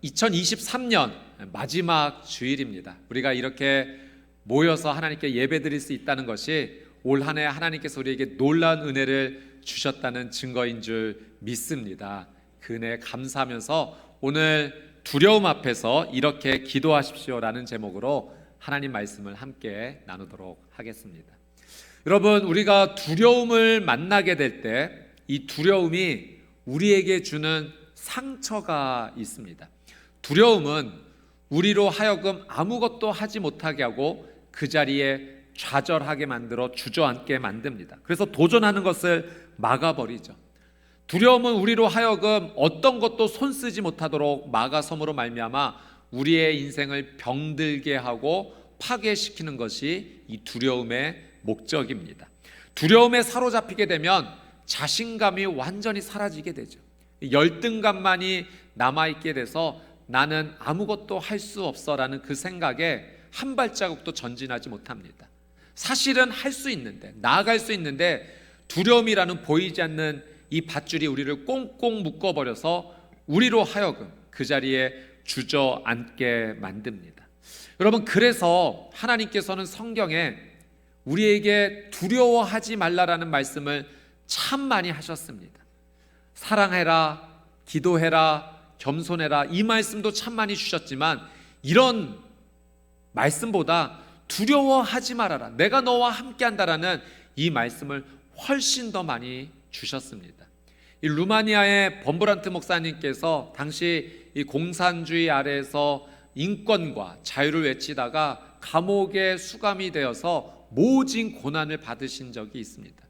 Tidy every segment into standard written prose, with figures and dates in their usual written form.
2023년 마지막 주일입니다. 우리가 이렇게 모여서 하나님께 예배드릴 수 있다는 것이 올 한 해 하나님께서 우리에게 놀라운 은혜를 주셨다는 증거인 줄 믿습니다. 그 은혜에 감사하면서 오늘 두려움 앞에서 이렇게 기도하십시오라는 제목으로 하나님 말씀을 함께 나누도록 하겠습니다. 여러분, 우리가 두려움을 만나게 될 때 이 두려움이 우리에게 주는 상처가 있습니다. 두려움은 우리로 하여금 아무것도 하지 못하게 하고 그 자리에 좌절하게 만들어 주저앉게 만듭니다. 그래서 도전하는 것을 막아버리죠. 두려움은 우리로 하여금 어떤 것도 손쓰지 못하도록 막아섬으로 말미암아 우리의 인생을 병들게 하고 파괴시키는 것이 이 두려움의 목적입니다. 두려움에 사로잡히게 되면 자신감이 완전히 사라지게 되죠. 열등감만이 남아있게 돼서 나는 아무것도 할 수 없어라는 그 생각에 한 발자국도 전진하지 못합니다. 사실은 할 수 있는데, 나아갈 수 있는데 두려움이라는 보이지 않는 이 밧줄이 우리를 꽁꽁 묶어버려서 우리로 하여금 그 자리에 주저앉게 만듭니다. 여러분, 그래서 하나님께서는 성경에 우리에게 두려워하지 말라라는 말씀을 참 많이 하셨습니다. 사랑해라, 기도해라, 겸손해라, 이 말씀도 참 많이 주셨지만 이런 말씀보다 두려워하지 말아라, 내가 너와 함께한다라는 이 말씀을 훨씬 더 많이 주셨습니다. 이 루마니아의 범브란트 목사님께서 당시 이 공산주의 아래에서 인권과 자유를 외치다가 감옥에 수감이 되어서 모진 고난을 받으신 적이 있습니다.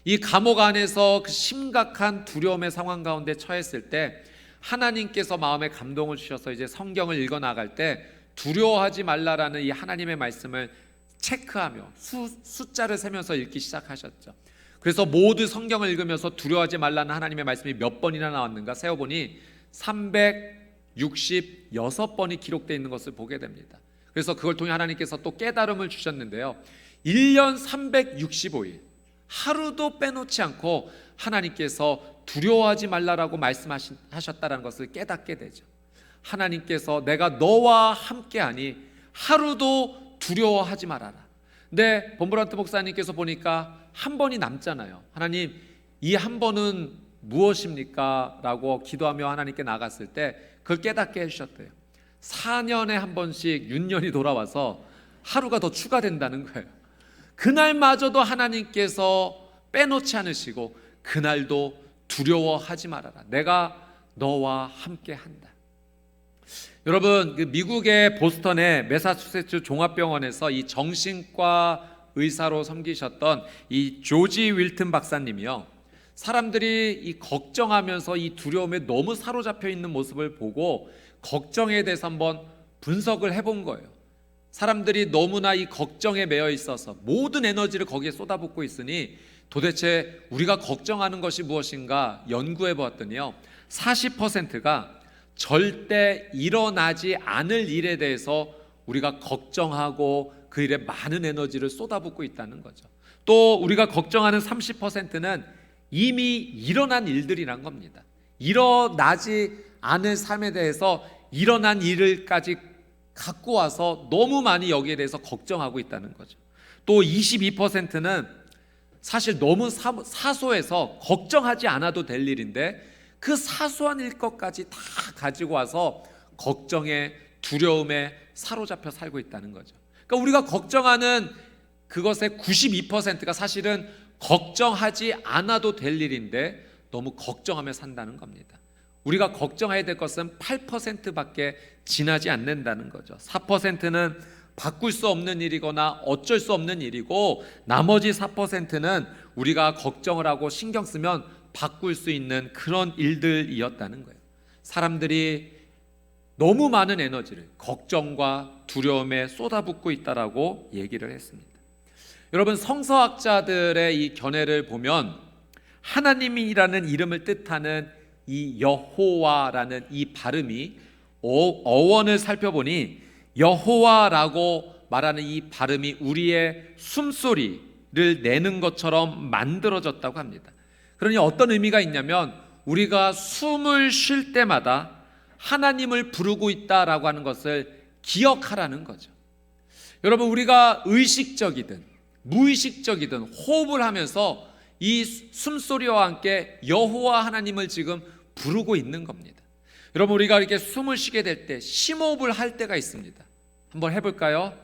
이 감옥 안에서 그 심각한 두려움의 상황 가운데 처했을 때 하나님께서 마음에 감동을 주셔서 이제 성경을 읽어 나갈 때 두려워하지 말라라는 이 하나님의 말씀을 체크하며 숫자를 세면서 읽기 시작하셨죠. 그래서 모두 성경을 읽으면서 두려워하지 말라는 하나님의 말씀이 몇 번이나 나왔는가 세어보니 366번이 기록되어 있는 것을 보게 됩니다. 그래서 그걸 통해 하나님께서 또 깨달음을 주셨는데요, 1년 365일 하루도 빼놓지 않고 하나님께서 두려워하지 말라라고 말씀하셨다는 것을 깨닫게 되죠. 하나님께서 내가 너와 함께하니 하루도 두려워하지 말아라. 근데 범브란트 목사님께서 보니까 한 번이 남잖아요. 하나님, 이 한 번은 무엇입니까? 라고 기도하며 하나님께 나갔을 때 그걸 깨닫게 해주셨대요. 4년에 한 번씩 윤년이 돌아와서 하루가 더 추가된다는 거예요. 그날마저도 하나님께서 빼놓지 않으시고 그날도 두려워하지 말아라, 내가 너와 함께한다. 여러분, 그 미국의 보스턴의 매사추세츠 종합병원에서 이 정신과 의사로 섬기셨던 이 조지 윌튼 박사님이요, 사람들이 이 걱정하면서 이 두려움에 너무 사로잡혀 있는 모습을 보고 걱정에 대해서 한번 분석을 해본 거예요. 사람들이 너무나 이 걱정에 매여 있어서 모든 에너지를 거기에 쏟아붓고 있으니 도대체 우리가 걱정하는 것이 무엇인가 연구해 보았더니요, 40%가 절대 일어나지 않을 일에 대해서 우리가 걱정하고 그 일에 많은 에너지를 쏟아붓고 있다는 거죠. 또 우리가 걱정하는 30%는 이미 일어난 일들이란 겁니다. 일어나지 않을 삶에 대해서 일어난 일을까지 갖고 와서 너무 많이 여기에 대해서 걱정하고 있다는 거죠. 또 22%는 사실 너무 사소해서 걱정하지 않아도 될 일인데 그 사소한 일 것까지 다 가지고 와서 걱정에, 두려움에 사로잡혀 살고 있다는 거죠. 그러니까 우리가 걱정하는 그것의 92%가 사실은 걱정하지 않아도 될 일인데 너무 걱정하며 산다는 겁니다. 우리가 걱정해야 될 것은 8%밖에 지나지 않는다는 거죠. 4%는 바꿀 수 없는 일이거나 어쩔 수 없는 일이고, 나머지 4%는 우리가 걱정을 하고 신경 쓰면 바꿀 수 있는 그런 일들이었다는 거예요. 사람들이 너무 많은 에너지를 걱정과 두려움에 쏟아붓고 있다라고 얘기를 했습니다. 여러분, 성서학자들의 이 견해를 보면 하나님이라는 이름을 뜻하는 이 여호와라는 이 발음이 어원을 살펴보니 여호와라고 말하는 이 발음이 우리의 숨소리를 내는 것처럼 만들어졌다고 합니다. 그러니 어떤 의미가 있냐면 우리가 숨을 쉴 때마다 하나님을 부르고 있다라고 하는 것을 기억하라는 거죠. 여러분, 우리가 의식적이든 무의식적이든 호흡을 하면서 이 숨소리와 함께 여호와 하나님을 지금 부르고 있는 겁니다. 여러분, 우리가 이렇게 숨을 쉬게 될 때 심호흡을 할 때가 있습니다. 한번 해볼까요?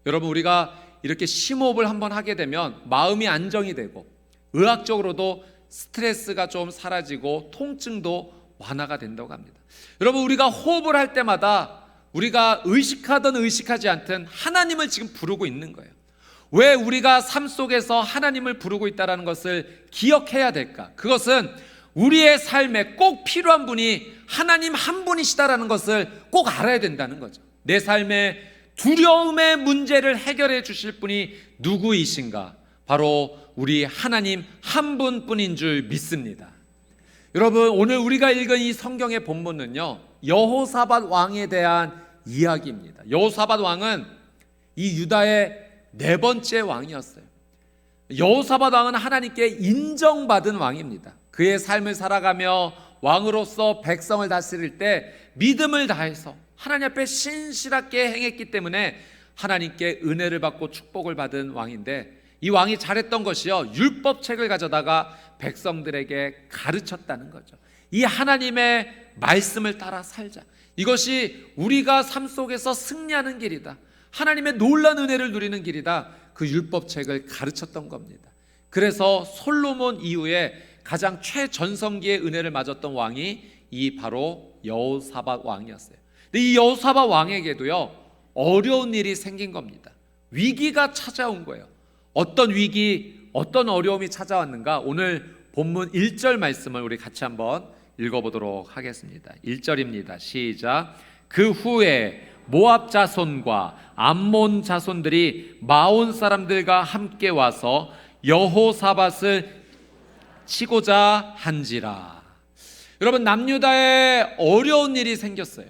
여러분, 우리가 이렇게 심호흡을 한번 하게 되면 마음이 안정이 되고 의학적으로도 스트레스가 좀 사라지고 통증도 완화가 된다고 합니다. 여러분, 우리가 호흡을 할 때마다 우리가 의식하든 의식하지 않든 하나님을 지금 부르고 있는 거예요. 왜 우리가 삶 속에서 하나님을 부르고 있다는 것을 기억해야 될까? 그것은 우리의 삶에 꼭 필요한 분이 하나님 한 분이시다라는 것을 꼭 알아야 된다는 거죠. 내 삶의 두려움의 문제를 해결해 주실 분이 누구이신가? 바로 우리 하나님 한 분뿐인 줄 믿습니다. 여러분, 오늘 우리가 읽은 이 성경의 본문은요, 여호사밧 왕에 대한 이야기입니다. 여호사밧 왕은 이 유다의 네 번째 왕이었어요. 여호사밧 왕은 하나님께 인정받은 왕입니다. 그의 삶을 살아가며 왕으로서 백성을 다스릴 때 믿음을 다해서 하나님 앞에 신실하게 행했기 때문에 하나님께 은혜를 받고 축복을 받은 왕인데, 이 왕이 잘했던 것이요, 율법책을 가져다가 백성들에게 가르쳤다는 거죠. 이 하나님의 말씀을 따라 살자, 이것이 우리가 삶 속에서 승리하는 길이다, 하나님의 놀라운 은혜를 누리는 길이다, 그 율법책을 가르쳤던 겁니다. 그래서 솔로몬 이후에 가장 최전성기의 은혜를 맞았던 왕이 이 바로 여호사밧 왕이었어요. 근데 이 여호사밧 왕에게도요, 어려운 일이 생긴 겁니다. 위기가 찾아온 거예요. 어떤 위기, 어떤 어려움이 찾아왔는가? 오늘 본문 1절 말씀을 우리 같이 한번 읽어보도록 하겠습니다. 1절입니다. 시작. 그 후에 모압 자손과 암몬 자손들이 마온 사람들과 함께 와서 여호사밧을 치고자 한지라. 여러분, 남유다에 어려운 일이 생겼어요.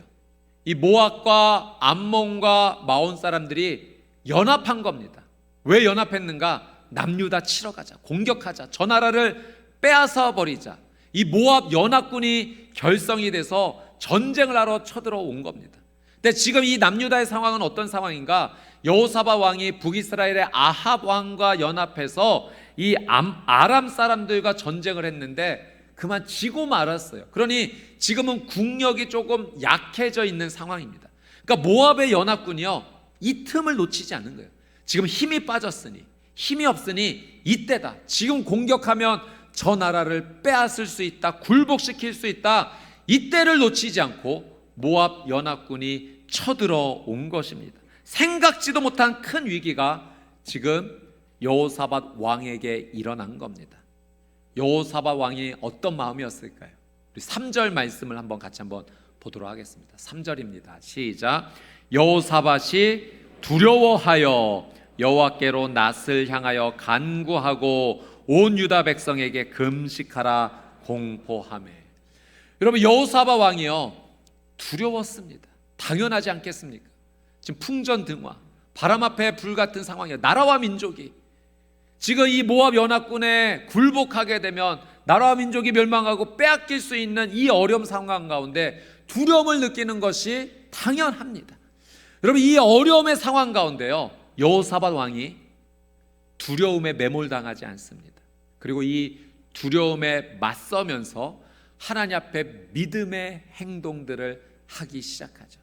이 모압과 암몬과 마온 사람들이 연합한 겁니다. 왜 연합했는가? 남유다 치러 가자, 공격하자, 저 나라를 빼앗아 버리자. 이 모압 연합군이 결성이 돼서 전쟁을 하러 쳐들어온 겁니다. 근데 지금 이 남유다의 상황은 어떤 상황인가? 여호사밧 왕이 북이스라엘의 아합 왕과 연합해서 이 아람 사람들과 전쟁을 했는데 그만 지고 말았어요. 그러니 지금은 국력이 조금 약해져 있는 상황입니다. 그러니까 모압의 연합군이요, 이 틈을 놓치지 않는 거예요. 지금 힘이 빠졌으니, 힘이 없으니 이때다. 지금 공격하면 저 나라를 빼앗을 수 있다, 굴복시킬 수 있다. 이때를 놓치지 않고 모압 연합군이 쳐들어온 것입니다. 생각지도 못한 큰 위기가 지금 여호사밧 왕에게 일어난 겁니다. 여호사밧 왕이 어떤 마음이었을까요? 우리 3절 말씀을 같이 한번 보도록 하겠습니다. 3절입니다. 시작. 여호사밧이 두려워하여 여호와께로 낯을 향하여 간구하고 온 유다 백성에게 금식하라 공포하매. 여러분, 여호사밧 왕이요, 두려웠습니다. 당연하지 않겠습니까? 지금 풍전등화, 바람 앞에 불 같은 상황이에요. 나라와 민족이 지금 이 모압 연합군에 굴복하게 되면 나라와 민족이 멸망하고 빼앗길 수 있는 이 어려움 상황 가운데 두려움을 느끼는 것이 당연합니다. 여러분, 이 어려움의 상황 가운데요, 여호사밧 왕이 두려움에 매몰당하지 않습니다. 그리고 이 두려움에 맞서면서 하나님 앞에 믿음의 행동들을 하기 시작하죠.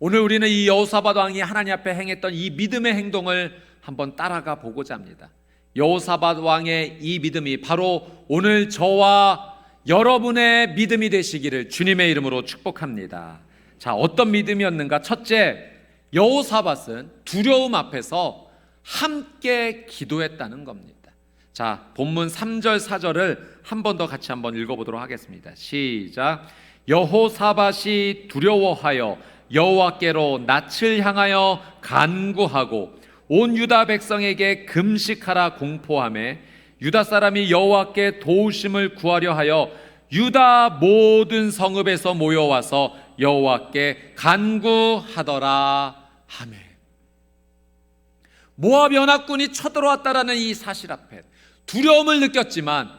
오늘 우리는 이 여호사밧 왕이 하나님 앞에 행했던 이 믿음의 행동을 한번 따라가 보고자 합니다. 여호사밧 왕의 이 믿음이 바로 오늘 저와 여러분의 믿음이 되시기를 주님의 이름으로 축복합니다. 자, 어떤 믿음이었는가? 첫째, 여호사밧은 두려움 앞에서 함께 기도했다는 겁니다. 자, 본문 3절 4절을 한 번 더 같이 한번 읽어보도록 하겠습니다. 시작. 여호사밧이 두려워하여 여호와께로 낯을 향하여 간구하고 온 유다 백성에게 금식하라 공포하매 유다 사람이 여호와께 도우심을 구하려 하여 유다 모든 성읍에서 모여와서 여호와께 간구하더라 하매. 모압 연합군이 쳐들어왔다라는 이 사실 앞에 두려움을 느꼈지만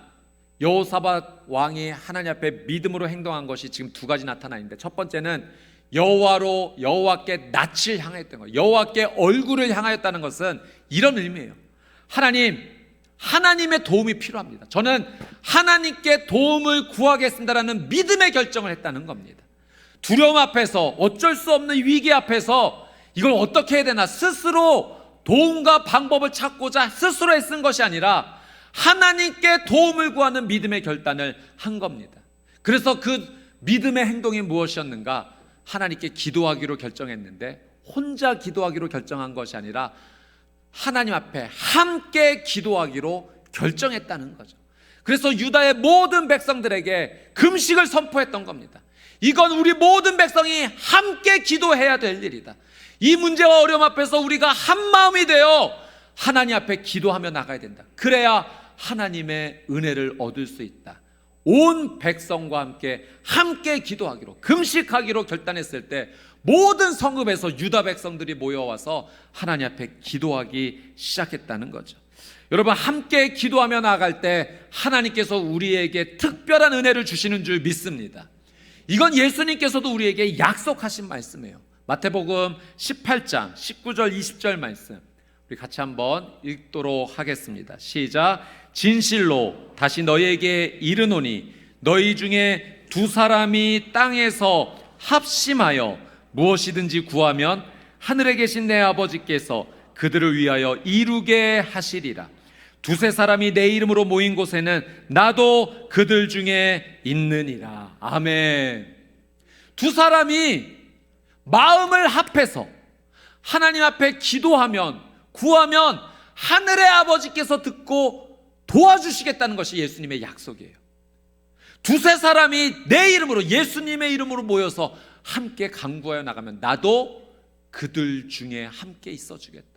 여호사밧 왕이 하나님 앞에 믿음으로 행동한 것이 지금 두 가지 나타나 있는데, 첫 번째는 여호와께 낯을 향했던 거예요. 여호와께 얼굴을 향하였다는 것은 이런 의미예요. 하나님의 도움이 필요합니다. 저는 하나님께 도움을 구하겠습니다라는 믿음의 결정을 했다는 겁니다. 두려움 앞에서, 어쩔 수 없는 위기 앞에서 이걸 어떻게 해야 되나 스스로 도움과 방법을 찾고자 스스로 애쓴 것이 아니라 하나님께 도움을 구하는 믿음의 결단을 한 겁니다. 그래서 그 믿음의 행동이 무엇이었는가? 하나님께 기도하기로 결정했는데, 혼자 기도하기로 결정한 것이 아니라 하나님 앞에 함께 기도하기로 결정했다는 거죠. 그래서 유다의 모든 백성들에게 금식을 선포했던 겁니다. 이건 우리 모든 백성이 함께 기도해야 될 일이다. 이 문제와 어려움 앞에서 우리가 한 마음이 되어 하나님 앞에 기도하며 나가야 된다. 그래야 하나님의 은혜를 얻을 수 있다. 온 백성과 함께 기도하기로, 금식하기로 결단했을 때 모든 성읍에서 유다 백성들이 모여와서 하나님 앞에 기도하기 시작했다는 거죠. 여러분, 함께 기도하며 나아갈 때 하나님께서 우리에게 특별한 은혜를 주시는 줄 믿습니다. 이건 예수님께서도 우리에게 약속하신 말씀이에요. 마태복음 18장 19절 20절 말씀, 우리 같이 한번 읽도록 하겠습니다. 시작. 진실로 다시 너희에게 이르노니 너희 중에 두 사람이 땅에서 합심하여 무엇이든지 구하면 하늘에 계신 내 아버지께서 그들을 위하여 이루게 하시리라. 두세 사람이 내 이름으로 모인 곳에는 나도 그들 중에 있느니라. 아멘. 두 사람이 마음을 합해서 하나님 앞에 기도하면, 구하면 하늘의 아버지께서 듣고 도와주시겠다는 것이 예수님의 약속이에요. 두세 사람이 내 이름으로, 예수님의 이름으로 모여서 함께 간구하여 나가면 나도 그들 중에 함께 있어주겠다.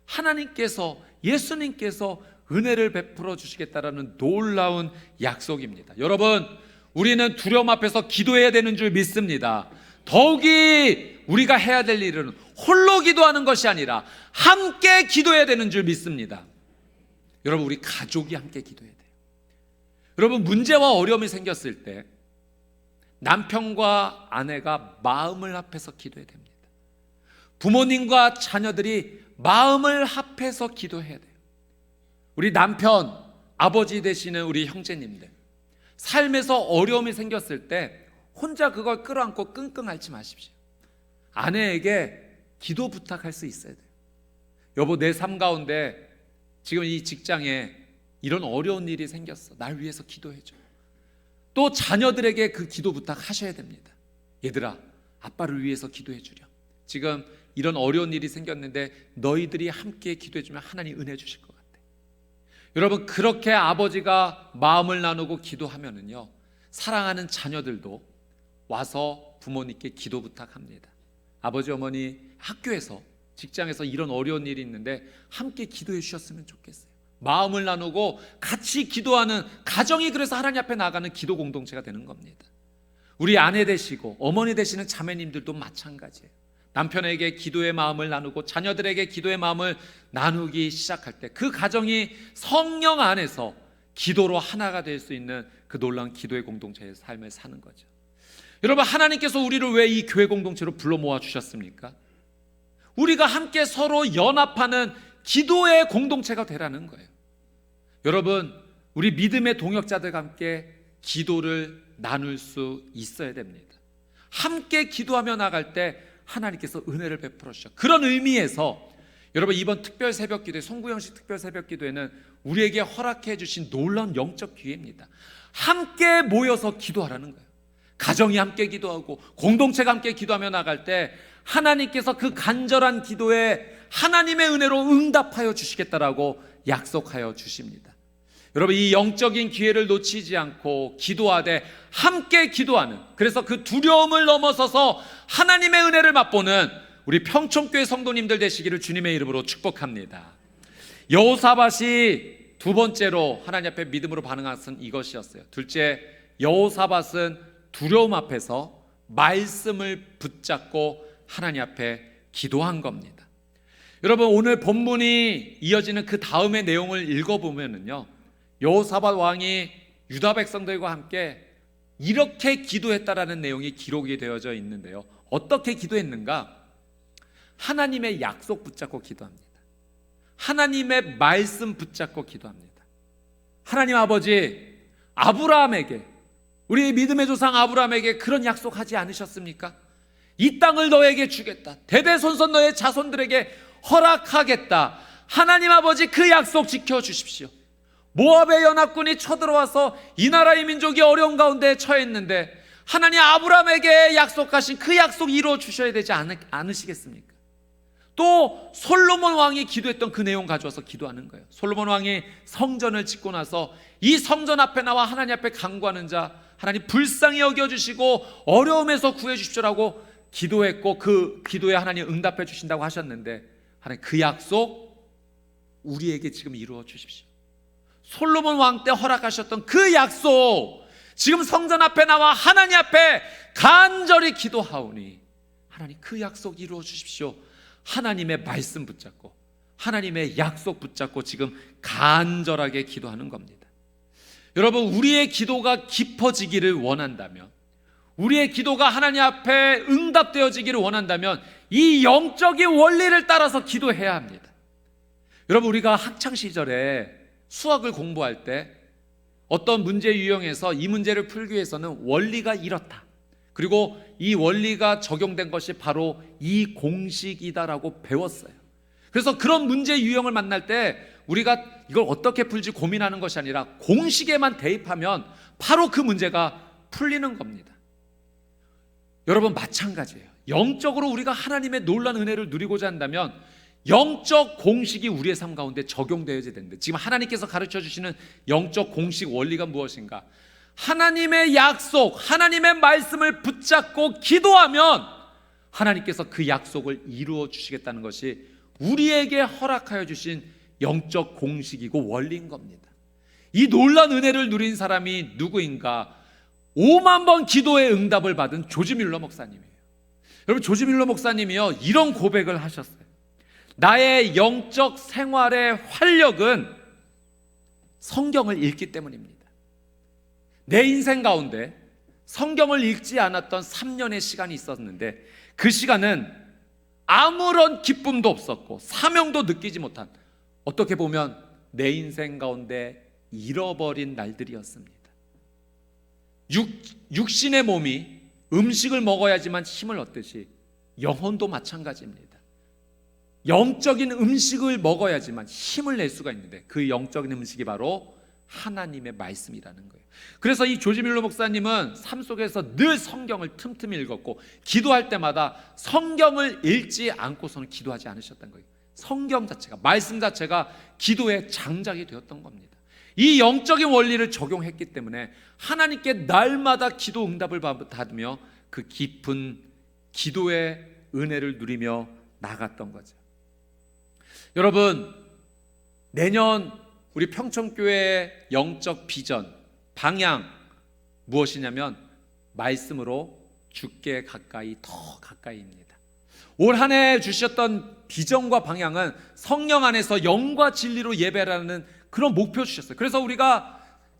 하나님께서, 예수님께서 은혜를 베풀어 주시겠다라는 놀라운 약속입니다. 여러분, 우리는 두려움 앞에서 기도해야 되는 줄 믿습니다. 더욱이 우리가 해야 될 일은 홀로 기도하는 것이 아니라 함께 기도해야 되는 줄 믿습니다. 여러분, 우리 가족이 함께 기도해야 돼요. 여러분, 문제와 어려움이 생겼을 때 남편과 아내가 마음을 합해서 기도해야 됩니다. 부모님과 자녀들이 마음을 합해서 기도해야 돼요. 우리 남편, 아버지 되시는 우리 형제님들, 삶에서 어려움이 생겼을 때 혼자 그걸 끌어안고 끙끙 앓지 마십시오. 아내에게 기도 부탁할 수 있어야 돼요. 여보, 내 삶 가운데 지금 이 직장에 이런 어려운 일이 생겼어. 날 위해서 기도해줘. 또 자녀들에게 그 기도 부탁하셔야 됩니다. 얘들아, 아빠를 위해서 기도해 주렴. 지금 이런 어려운 일이 생겼는데 너희들이 함께 기도해 주면 하나님 은혜 주실 것 같아. 여러분, 그렇게 아버지가 마음을 나누고 기도하면은요, 사랑하는 자녀들도 와서 부모님께 기도 부탁합니다. 아버지, 어머니, 학교에서, 직장에서 이런 어려운 일이 있는데 함께 기도해 주셨으면 좋겠어요. 마음을 나누고 같이 기도하는 가정이, 그래서 하나님 앞에 나가는 기도 공동체가 되는 겁니다. 우리 아내 되시고 어머니 되시는 자매님들도 마찬가지예요. 남편에게 기도의 마음을 나누고 자녀들에게 기도의 마음을 나누기 시작할 때 그 가정이 성령 안에서 기도로 하나가 될 수 있는 그 놀라운 기도의 공동체의 삶을 사는 거죠. 여러분, 하나님께서 우리를 왜 이 교회 공동체로 불러 모아 주셨습니까? 우리가 함께 서로 연합하는 기도의 공동체가 되라는 거예요. 여러분, 우리 믿음의 동역자들과 함께 기도를 나눌 수 있어야 됩니다. 함께 기도하며 나갈 때 하나님께서 은혜를 베풀어 주셔. 그런 의미에서 여러분, 이번 특별 새벽 기도회, 송구영식 특별 새벽 기도회는 우리에게 허락해 주신 놀라운 영적 기회입니다. 함께 모여서 기도하라는 거예요. 가정이 함께 기도하고 공동체가 함께 기도하며 나갈 때 하나님께서 그 간절한 기도에 하나님의 은혜로 응답하여 주시겠다라고 약속하여 주십니다. 여러분, 이 영적인 기회를 놓치지 않고 기도하되 함께 기도하는, 그래서 그 두려움을 넘어서서 하나님의 은혜를 맛보는 우리 평촌교회 성도님들 되시기를 주님의 이름으로 축복합니다. 여호사밧이 두 번째로 하나님 앞에 믿음으로 반응한 것은 이것이었어요. 둘째, 여호사밧은 두려움 앞에서 말씀을 붙잡고 하나님 앞에 기도한 겁니다. 여러분, 오늘 본문이 이어지는 그 다음의 내용을 읽어보면요, 여호사밧 왕이 유다 백성들과 함께 이렇게 기도했다라는 내용이 기록이 되어져 있는데요. 어떻게 기도했는가? 하나님의 약속 붙잡고 기도합니다. 하나님의 말씀 붙잡고 기도합니다. 하나님 아버지, 아브라함에게, 우리 믿음의 조상 아브라함에게 그런 약속하지 않으셨습니까? 이 땅을 너에게 주겠다. 대대손손 너의 자손들에게 허락하겠다. 하나님 아버지, 그 약속 지켜주십시오. 모압의 연합군이 쳐들어와서 이 나라의 민족이 어려운 가운데 처했는데 하나님 아브라함에게 약속하신 그 약속 이루어 주셔야 되지 않으시겠습니까? 또 솔로몬 왕이 기도했던 그 내용 가져와서 기도하는 거예요. 솔로몬 왕이 성전을 짓고 나서 이 성전 앞에 나와 하나님 앞에 간구하는 자 하나님 불쌍히 여겨주시고 어려움에서 구해주십시오라고 기도했고, 그 기도에 하나님 응답해 주신다고 하셨는데 하나님 그 약속 우리에게 지금 이루어 주십시오. 솔로몬 왕 때 허락하셨던 그 약속 지금 성전 앞에 나와 하나님 앞에 간절히 기도하오니 하나님 그 약속 이루어 주십시오. 하나님의 말씀 붙잡고 하나님의 약속 붙잡고 지금 간절하게 기도하는 겁니다. 여러분, 우리의 기도가 깊어지기를 원한다면, 우리의 기도가 하나님 앞에 응답되어지기를 원한다면 이 영적인 원리를 따라서 기도해야 합니다. 여러분, 우리가 학창시절에 수학을 공부할 때 어떤 문제 유형에서 이 문제를 풀기 위해서는 원리가 이렇다, 그리고 이 원리가 적용된 것이 바로 이 공식이다라고 배웠어요. 그래서 그런 문제 유형을 만날 때 우리가 이걸 어떻게 풀지 고민하는 것이 아니라 공식에만 대입하면 바로 그 문제가 풀리는 겁니다. 여러분, 마찬가지예요. 영적으로 우리가 하나님의 놀라운 은혜를 누리고자 한다면 영적 공식이 우리의 삶 가운데 적용되어야 되는데, 지금 하나님께서 가르쳐 주시는 영적 공식 원리가 무엇인가? 하나님의 약속, 하나님의 말씀을 붙잡고 기도하면 하나님께서 그 약속을 이루어 주시겠다는 것이 우리에게 허락하여 주신 영적 공식이고 원리인 겁니다. 이 놀라운 은혜를 누린 사람이 누구인가? 5만 번 기도의 응답을 받은 조지 밀러 목사님이에요. 여러분, 조지 밀러 목사님이요, 이런 고백을 하셨어요. 나의 영적 생활의 활력은 성경을 읽기 때문입니다. 내 인생 가운데 성경을 읽지 않았던 3년의 시간이 있었는데 그 시간은 아무런 기쁨도 없었고 사명도 느끼지 못한, 어떻게 보면 내 인생 가운데 잃어버린 날들이었습니다. 육신의 몸이 음식을 먹어야지만 힘을 얻듯이 영혼도 마찬가지입니다. 영적인 음식을 먹어야지만 힘을 낼 수가 있는데 그 영적인 음식이 바로 하나님의 말씀이라는 거예요. 그래서 이 조지 밀러 목사님은 삶 속에서 늘 성경을 틈틈이 읽었고 기도할 때마다 성경을 읽지 않고서는 기도하지 않으셨던 거예요. 성경 자체가, 말씀 자체가 기도의 장작이 되었던 겁니다. 이 영적인 원리를 적용했기 때문에 하나님께 날마다 기도 응답을 받으며 그 깊은 기도의 은혜를 누리며 나갔던 거죠. 여러분, 내년 우리 평천교회의 영적 비전, 방향 무엇이냐면 말씀으로 주께 가까이, 더 가까이입니다. 올 한 해 주셨던 비전과 방향은 성령 안에서 영과 진리로 예배라는 그런 목표 주셨어요. 그래서 우리가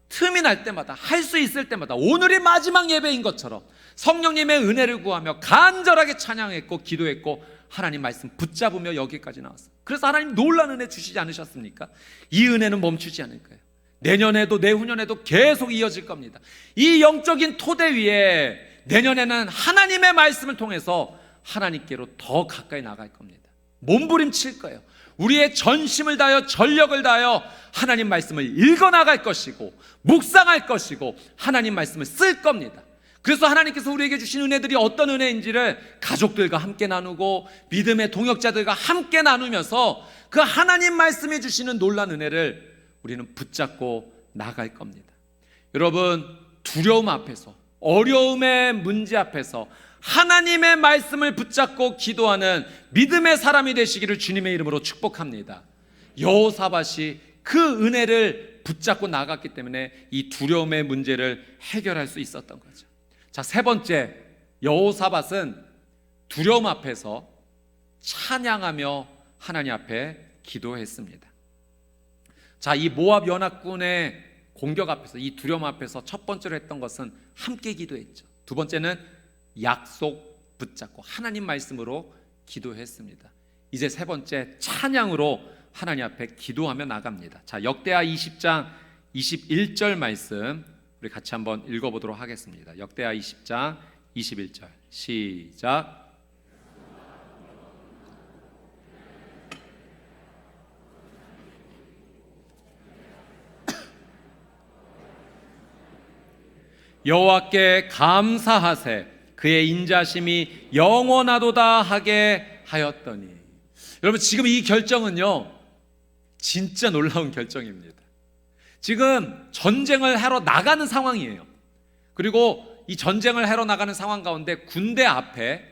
틈이 날 때마다, 할 수 있을 때마다 오늘이 마지막 예배인 것처럼 성령님의 은혜를 구하며 간절하게 찬양했고 기도했고 하나님 말씀 붙잡으며 여기까지 나왔어요. 그래서 하나님 놀라운 은혜 주시지 않으셨습니까? 이 은혜는 멈추지 않을 거예요. 내년에도 내후년에도 계속 이어질 겁니다. 이 영적인 토대 위에 내년에는 하나님의 말씀을 통해서 하나님께로 더 가까이 나갈 겁니다. 몸부림칠 거예요. 우리의 전심을 다하여 전력을 다하여 하나님 말씀을 읽어나갈 것이고 묵상할 것이고 하나님 말씀을 쓸 겁니다. 그래서 하나님께서 우리에게 주신 은혜들이 어떤 은혜인지를 가족들과 함께 나누고 믿음의 동역자들과 함께 나누면서 그 하나님 말씀해 주시는 놀라운 은혜를 우리는 붙잡고 나갈 겁니다. 여러분, 두려움 앞에서, 어려움의 문제 앞에서 하나님의 말씀을 붙잡고 기도하는 믿음의 사람이 되시기를 주님의 이름으로 축복합니다. 여호사밧이 그 은혜를 붙잡고 나갔기 때문에 이 두려움의 문제를 해결할 수 있었던 거죠. 자, 세 번째, 여호사밧은 두려움 앞에서 찬양하며 하나님 앞에 기도했습니다. 자, 이 모압 연합군의 공격 앞에서, 이 두려움 앞에서 첫 번째로 했던 것은 함께 기도했죠. 두 번째는 약속 붙잡고 하나님 말씀으로 기도했습니다. 이제 세 번째, 찬양으로 하나님 앞에 기도하며 나갑니다. 자, 역대하 20장 21절 말씀 우리 같이 한번 읽어보도록 하겠습니다. 역대하 20장 21절 시작. 여호와께 감사하세, 그의 인자심이 영원하도다 하게 하였더니. 여러분, 지금 이 결정은요 진짜 놀라운 결정입니다. 지금 전쟁을 하러 나가는 상황이에요. 그리고 이 전쟁을 하러 나가는 상황 가운데 군대 앞에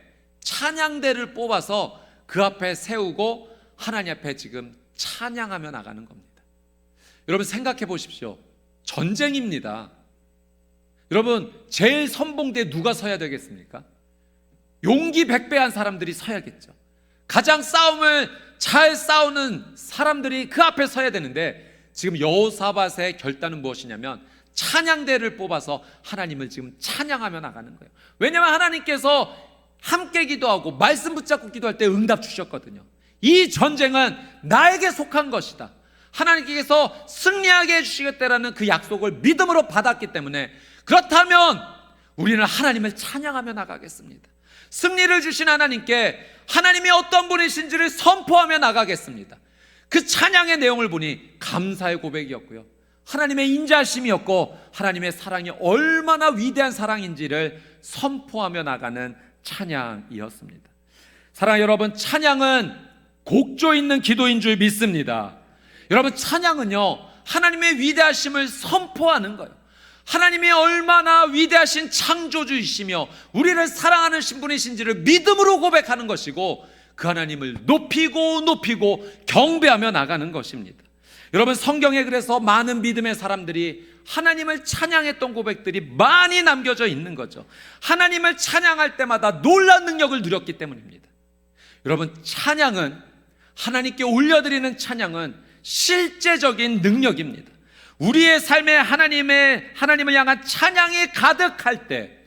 찬양대를 뽑아서 그 앞에 세우고 하나님 앞에 지금 찬양하며 나가는 겁니다. 여러분, 생각해 보십시오. 전쟁입니다. 여러분, 제일 선봉대에 누가 서야 되겠습니까? 용기 백배한 사람들이 서야겠죠. 가장 싸움을 잘 싸우는 사람들이 그 앞에 서야 되는데, 지금 여호사밧의 결단은 무엇이냐면 찬양대를 뽑아서 하나님을 지금 찬양하며 나가는 거예요. 왜냐하면 하나님께서 함께 기도하고 말씀 붙잡고 기도할 때 응답 주셨거든요. 이 전쟁은 나에게 속한 것이다, 하나님께서 승리하게 해주시겠다라는 그 약속을 믿음으로 받았기 때문에, 그렇다면 우리는 하나님을 찬양하며 나가겠습니다. 승리를 주신 하나님께 하나님이 어떤 분이신지를 선포하며 나가겠습니다. 그 찬양의 내용을 보니 감사의 고백이었고요, 하나님의 인자심이었고, 하나님의 사랑이 얼마나 위대한 사랑인지를 선포하며 나가는 찬양이었습니다. 사랑하는 여러분, 찬양은 곡조 있는 기도인 줄 믿습니다. 여러분, 찬양은요 하나님의 위대하심을 선포하는 거예요. 하나님이 얼마나 위대하신 창조주이시며 우리를 사랑하는 신분이신지를 믿음으로 고백하는 것이고, 그 하나님을 높이고 높이고 경배하며 나가는 것입니다. 여러분, 성경에 그래서 많은 믿음의 사람들이 하나님을 찬양했던 고백들이 많이 남겨져 있는 거죠. 하나님을 찬양할 때마다 놀라운 능력을 누렸기 때문입니다. 여러분, 찬양은, 하나님께 올려드리는 찬양은 실제적인 능력입니다. 우리의 삶에 하나님을 향한 찬양이 가득할 때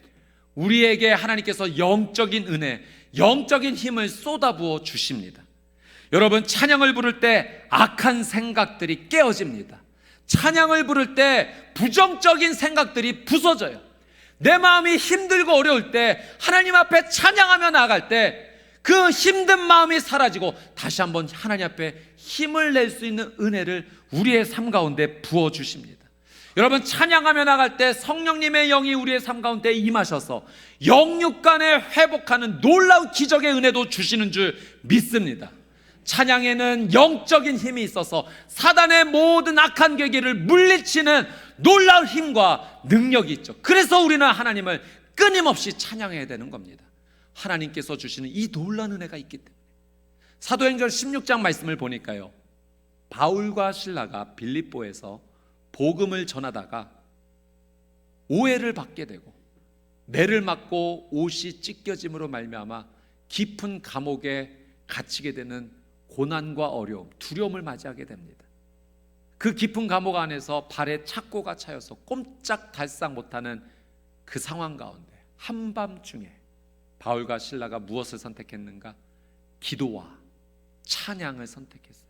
우리에게 하나님께서 영적인 은혜, 영적인 힘을 쏟아부어 주십니다. 여러분, 찬양을 부를 때 악한 생각들이 깨어집니다. 찬양을 부를 때 부정적인 생각들이 부서져요. 내 마음이 힘들고 어려울 때 하나님 앞에 찬양하며 나아갈 때 그 힘든 마음이 사라지고 다시 한번 하나님 앞에 힘을 낼 수 있는 은혜를 우리의 삶 가운데 부어주십니다. 여러분, 찬양하며 나갈 때 성령님의 영이 우리의 삶 가운데 임하셔서 영육간에 회복하는 놀라운 기적의 은혜도 주시는 줄 믿습니다. 찬양에는 영적인 힘이 있어서 사단의 모든 악한 계기를 물리치는 놀라운 힘과 능력이 있죠. 그래서 우리는 하나님을 끊임없이 찬양해야 되는 겁니다. 하나님께서 주시는 이 놀라운 은혜가 있기 때문에. 사도행전 16장 말씀을 보니까요, 바울과 실라가 빌립보에서 복음을 전하다가 오해를 받게 되고 매를 맞고 옷이 찢겨짐으로 말미암아 깊은 감옥에 갇히게 되는 고난과 어려움, 두려움을 맞이하게 됩니다. 그 깊은 감옥 안에서 발에 착고가 차여서 꼼짝달싹 못하는 그 상황 가운데 한밤중에 바울과 실라가 무엇을 선택했는가? 기도와 찬양을 선택했어요.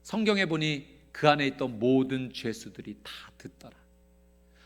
성경에 보니 그 안에 있던 모든 죄수들이 다 듣더라.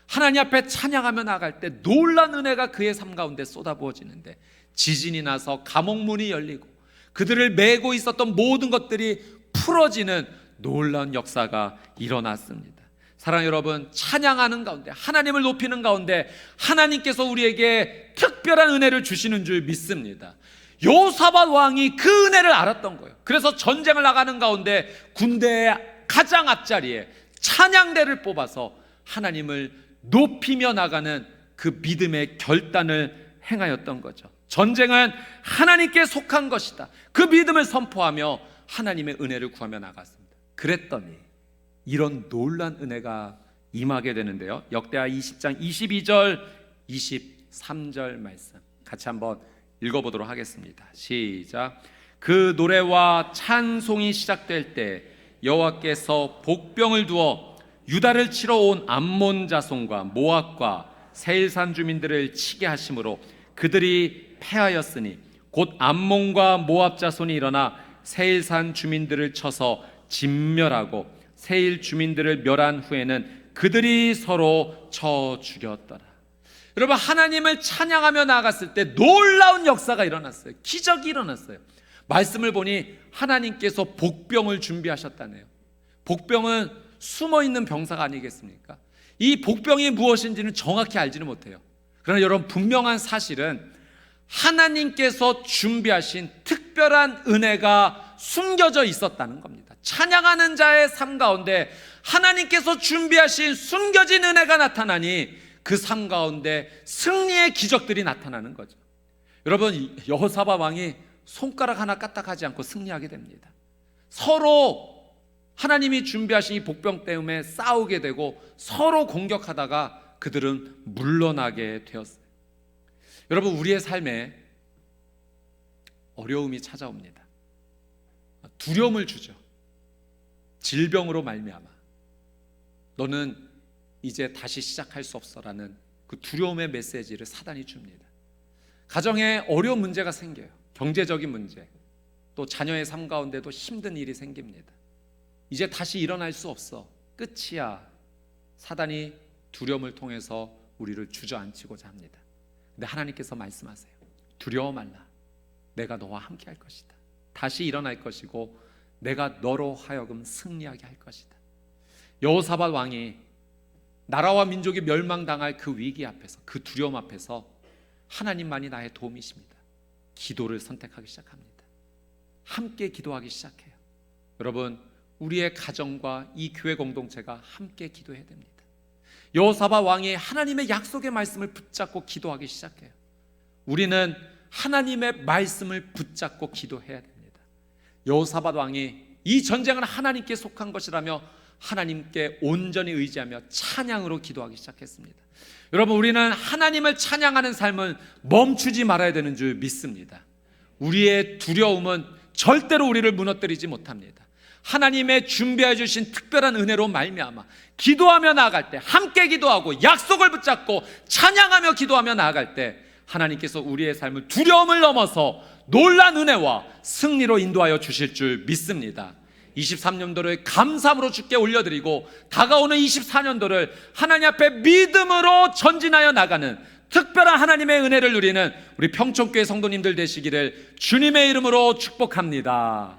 하나님 앞에 찬양하며 나갈 때 놀라운 은혜가 그의 삶 가운데 쏟아부어지는데, 지진이 나서 감옥문이 열리고 그들을 메고 있었던 모든 것들이 풀어지는 놀라운 역사가 일어났습니다. 사랑하는 여러분, 찬양하는 가운데, 하나님을 높이는 가운데 하나님께서 우리에게 특별한 은혜를 주시는 줄 믿습니다. 여호사밧 왕이 그 은혜를 알았던 거예요. 그래서 전쟁을 나가는 가운데 군대의 가장 앞자리에 찬양대를 뽑아서 하나님을 높이며 나가는 그 믿음의 결단을 행하였던 거죠. 전쟁은 하나님께 속한 것이다, 그 믿음을 선포하며 하나님의 은혜를 구하며 나갔습니다. 그랬더니 이런 놀란 은혜가 임하게 되는데요, 역대하 20장 22절 23절 말씀 같이 한번 읽어보도록 하겠습니다. 시작. 그 노래와 찬송이 시작될 때 여호와께서 복병을 두어 유다를 치러 온 암몬 자손과 모압과 세일산 주민들을 치게 하심으로 그들이 패하였으니 곧 암몬과 모압 자손이 일어나 세일산 주민들을 쳐서 진멸하고 세일 주민들을 멸한 후에는 그들이 서로 쳐 죽였더라. 여러분, 하나님을 찬양하며 나아갔을 때 놀라운 역사가 일어났어요. 기적이 일어났어요. 말씀을 보니 하나님께서 복병을 준비하셨다네요. 복병은 숨어있는 병사가 아니겠습니까? 이 복병이 무엇인지는 정확히 알지는 못해요. 그러나 여러분, 분명한 사실은 하나님께서 준비하신 특별한 은혜가 숨겨져 있었다는 겁니다. 찬양하는 자의 삶 가운데 하나님께서 준비하신 숨겨진 은혜가 나타나니 그 삶 가운데 승리의 기적들이 나타나는 거죠. 여러분, 여호사밧 왕이 손가락 하나 까딱하지 않고 승리하게 됩니다. 서로 하나님이 준비하신 이 복병 때문에 싸우게 되고 서로 공격하다가 그들은 물러나게 되었어요. 여러분, 우리의 삶에 어려움이 찾아옵니다. 두려움을 주죠. 질병으로 말미암아 너는 이제 다시 시작할 수 없어라는 그 두려움의 메시지를 사단이 줍니다. 가정에 어려운 문제가 생겨요. 경제적인 문제, 또 자녀의 삶 가운데도 힘든 일이 생깁니다. 이제 다시 일어날 수 없어, 끝이야. 사단이 두려움을 통해서 우리를 주저앉히고자 합니다. 근데 하나님께서 말씀하세요. 두려워 말라. 내가 너와 함께 할 것이다. 다시 일어날 것이고 내가 너로 하여금 승리하게 할 것이다. 여호사밧 왕이 나라와 민족이 멸망당할 그 위기 앞에서, 그 두려움 앞에서 하나님만이 나의 도움이십니다. 기도를 선택하기 시작합니다. 함께 기도하기 시작해요. 여러분, 우리의 가정과 이 교회 공동체가 함께 기도해야 됩니다. 여호사밧 왕이 하나님의 약속의 말씀을 붙잡고 기도하기 시작해요. 우리는 하나님의 말씀을 붙잡고 기도해야 됩니다. 여호사밧 왕이 이 전쟁은 하나님께 속한 것이라며 하나님께 온전히 의지하며 찬양으로 기도하기 시작했습니다. 여러분, 우리는 하나님을 찬양하는 삶을 멈추지 말아야 되는 줄 믿습니다. 우리의 두려움은 절대로 우리를 무너뜨리지 못합니다. 하나님의 준비해 주신 특별한 은혜로 말미암아 기도하며 나아갈 때, 함께 기도하고 약속을 붙잡고 찬양하며 기도하며 나아갈 때 하나님께서 우리의 삶을 두려움을 넘어서 놀란 은혜와 승리로 인도하여 주실 줄 믿습니다. 23년도를 감사함으로 주께 올려드리고 다가오는 24년도를 하나님 앞에 믿음으로 전진하여 나가는 특별한 하나님의 은혜를 누리는 우리 평촌교회 성도님들 되시기를 주님의 이름으로 축복합니다.